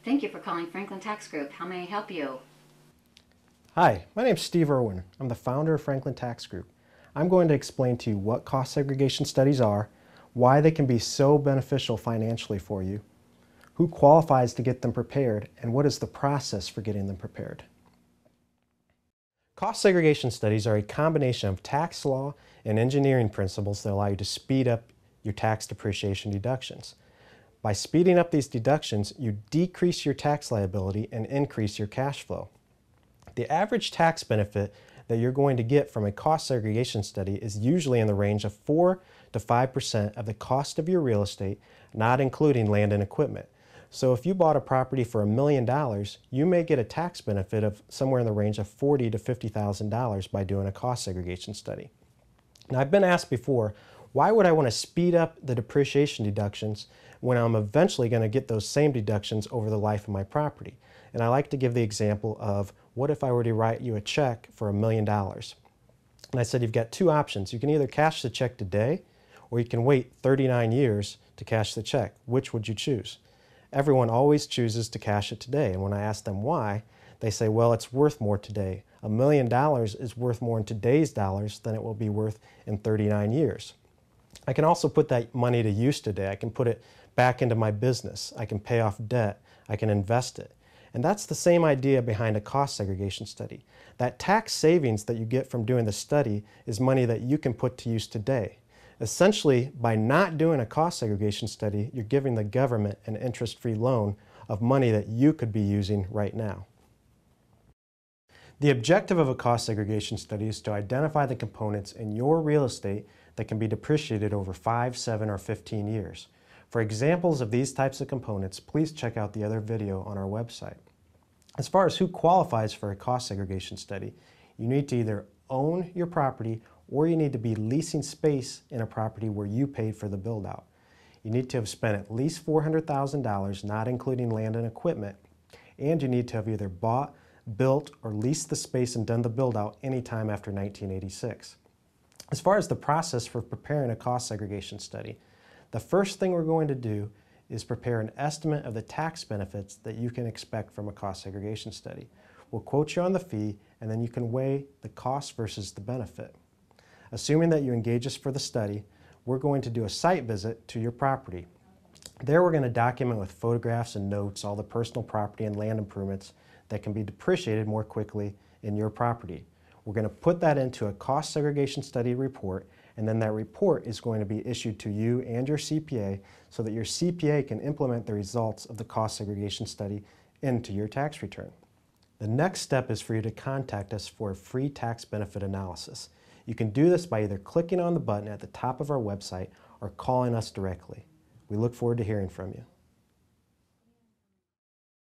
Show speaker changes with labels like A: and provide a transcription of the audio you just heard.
A: Thank you for calling Franklin Tax Group. How may I help you?
B: Hi, my name is Steve Irwin. I'm the founder of Franklin Tax Group. I'm going to explain to you what cost segregation studies are, why they can be so beneficial financially for you, who qualifies to get them prepared, and what is the process for getting them prepared. Cost segregation studies are a combination of tax law and engineering principles that allow you to speed up your tax depreciation deductions. By speeding up these deductions, you decrease your tax liability and increase your cash flow. The average tax benefit that you're going to get from a cost segregation study is usually in the range of 4 to 5% of the cost of your real estate, not including land and equipment. So if you bought a property for $1 million, you may get a tax benefit of somewhere in the range of $40,000 to $50,000 by doing a cost segregation study. Now, I've been asked before, why would I want to speed up the depreciation deductions when I'm eventually going to get those same deductions over the life of my property? And I like to give the example of, what if I were to write you a check for $1 million? And I said, you've got two options. You can either cash the check today, or you can wait 39 years to cash the check. Which would you choose? Everyone always chooses to cash it today. And when I ask them why, they say, well, it's worth more today. $1 million is worth more in today's dollars than it will be worth in 39 years. I can also put that money to use today. I can put it back into my business. I can pay off debt. I can invest it. And that's the same idea behind a cost segregation study. That tax savings that you get from doing the study is money that you can put to use today. Essentially, by not doing a cost segregation study, you're giving the government an interest-free loan of money that you could be using right now. The objective of a cost segregation study is to identify the components in your real estate that can be depreciated over 5, 7, or 15 years. For examples of these types of components, please check out the other video on our website. As far as who qualifies for a cost segregation study, you need to either own your property or you need to be leasing space in a property where you paid for the build-out. You need to have spent at least $400,000, not including land and equipment, and you need to have either bought, built, or leased the space and done the build-out anytime after 1986. As far as the process for preparing a cost segregation study, the first thing we're going to do is prepare an estimate of the tax benefits that you can expect from a cost segregation study. We'll quote you on the fee, and then you can weigh the cost versus the benefit. Assuming that you engage us for the study, we're going to do a site visit to your property. There we're going to document with photographs and notes all the personal property and land improvements that can be depreciated more quickly in your property. We're going to put that into a cost segregation study report, and then that report is going to be issued to you and your CPA so that your CPA can implement the results of the cost segregation study into your tax return. The next step is for you to contact us for a free tax benefit analysis. You can do this by either clicking on the button at the top of our website or calling us directly. We look forward to hearing from you.